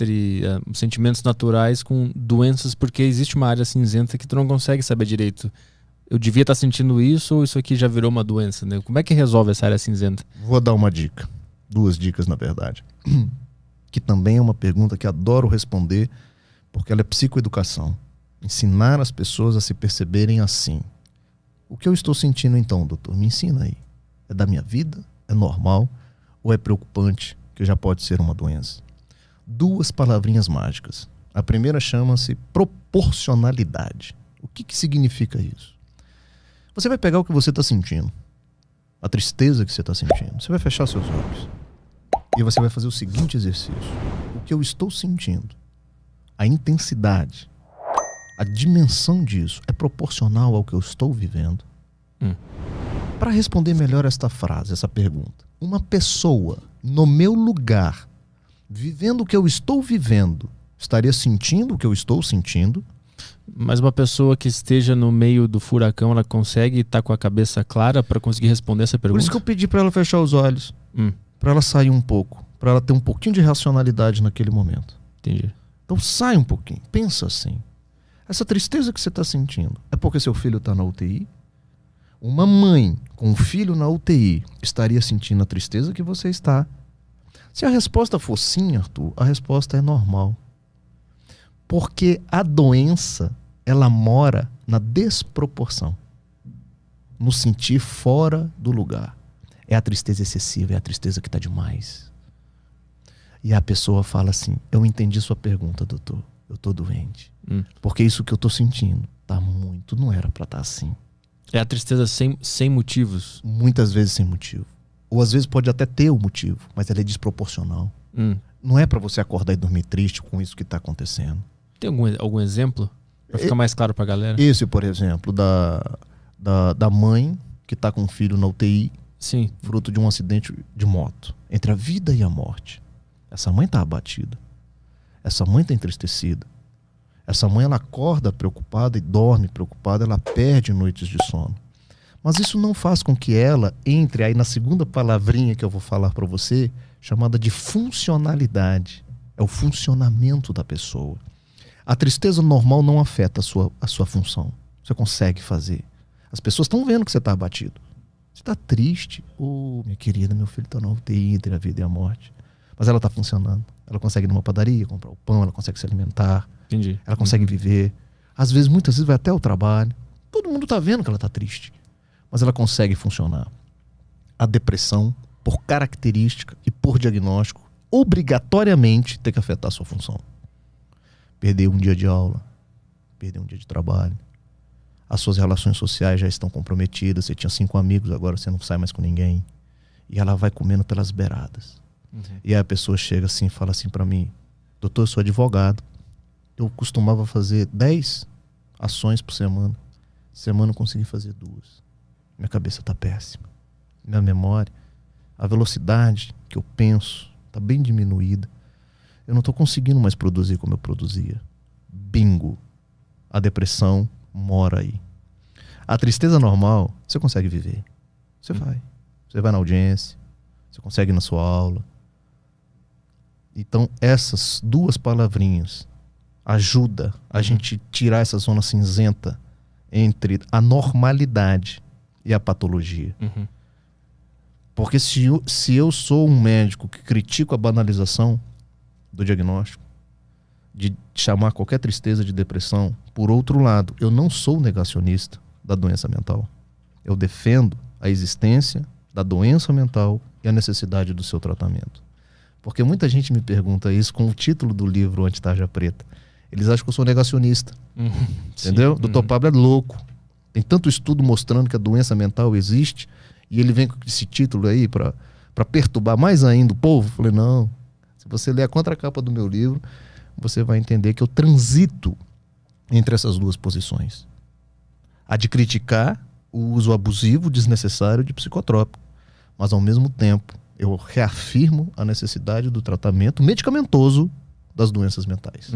entre sentimentos naturais com doenças, porque existe uma área cinzenta que tu não consegue saber direito. Eu devia estar sentindo isso ou isso aqui já virou uma doença, né? Como é que resolve essa área cinzenta? Vou dar uma dica. 2 dicas, na verdade. Que também é uma pergunta que adoro responder, porque ela é psicoeducação. Ensinar as pessoas a se perceberem assim. O que eu estou sentindo então, doutor? Me ensina aí. É da minha vida? É normal? Ou é preocupante, que já pode ser uma doença? 2 palavrinhas mágicas. A primeira chama-se proporcionalidade. O que significa isso? Você vai pegar o que você está sentindo, a tristeza que você está sentindo. Você vai fechar seus olhos e você vai fazer o seguinte exercício. O que eu estou sentindo, a intensidade, a dimensão disso é proporcional ao que eu estou vivendo? Para responder melhor esta frase, essa pergunta, uma pessoa no meu lugar, vivendo o que eu estou vivendo, estaria sentindo o que eu estou sentindo? Mas uma pessoa que esteja no meio do furacão, ela consegue estar com a cabeça clara para conseguir responder essa pergunta? Por isso que eu pedi para ela fechar os olhos, para ela sair um pouco, para ela ter um pouquinho de racionalidade naquele momento. Entendi. Então sai um pouquinho, pensa assim. Essa tristeza que você está sentindo é porque seu filho está na UTI? Uma mãe com um filho na UTI estaria sentindo a tristeza que você está? Se a resposta for sim, Arthur, a resposta é normal. Porque a doença, ela mora na desproporção, no sentir fora do lugar. É a tristeza excessiva, é a tristeza que está demais. E a pessoa fala assim, eu entendi sua pergunta, doutor, eu estou doente. Porque isso que eu estou sentindo tá muito, não era para estar assim. É a tristeza sem motivos? Muitas vezes sem motivo. Ou às vezes pode até ter o motivo, mas ela é desproporcional. Não é para você acordar e dormir triste com isso que está acontecendo. Tem algum exemplo? Para ficar mais claro para a galera. Esse, por exemplo, da mãe que está com um filho na UTI, sim, fruto de um acidente de moto, entre a vida e a morte. Essa mãe está abatida. Essa mãe está entristecida. Essa mãe, ela acorda preocupada e dorme preocupada, ela perde noites de sono. Mas isso não faz com que ela entre aí na segunda palavrinha que eu vou falar para você, chamada de funcionalidade. É o funcionamento da pessoa. A tristeza normal não afeta a sua função. Você consegue fazer. As pessoas estão vendo que você está abatido. Você está triste. Minha querida, meu filho está na UTI entre a vida e a morte. Mas ela está funcionando. Ela consegue ir numa padaria, comprar o pão, ela consegue se alimentar. Entendi. Ela consegue viver. Às vezes, muitas vezes, vai até o trabalho. Todo mundo está vendo que ela está triste. Mas ela consegue funcionar. A depressão, por característica e por diagnóstico, obrigatoriamente tem que afetar a sua função. Perder um dia de aula, perder um dia de trabalho. As suas relações sociais já estão comprometidas. Você tinha 5 amigos, agora você não sai mais com ninguém. E ela vai comendo pelas beiradas. E aí a pessoa chega assim e fala assim para mim, doutor, eu sou advogado. Eu costumava fazer 10 ações por semana. Semana eu consegui fazer 2. Minha cabeça está péssima. Minha memória, a velocidade que eu penso está bem diminuída. Eu não estou conseguindo mais produzir como eu produzia. Bingo. A depressão mora aí. A tristeza normal, você consegue viver. Você vai. Você vai na audiência. Você consegue ir na sua aula. Então, essas 2 palavrinhas ajudam a gente tirar essa zona cinzenta entre a normalidade e a patologia. Porque se eu sou um médico que critico a banalização do diagnóstico, de chamar qualquer tristeza de depressão, por outro lado, eu não sou negacionista da doença mental. Eu defendo a existência da doença mental e a necessidade do seu tratamento. Porque muita gente me pergunta isso com o título do livro Anti-Tarja Preta. Eles acham que eu sou negacionista. Entendeu? Dr. Pablo é louco. Tem tanto estudo mostrando que a doença mental existe e ele vem com esse título aí para perturbar mais ainda o povo. Eu falei, não. Se você ler a contracapa do meu livro, você vai entender que eu transito entre essas 2 posições. A de criticar o uso abusivo, desnecessário de psicotrópico. Mas, ao mesmo tempo, eu reafirmo a necessidade do tratamento medicamentoso das doenças mentais.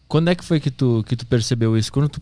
Quando é que foi que tu percebeu isso? Quando tu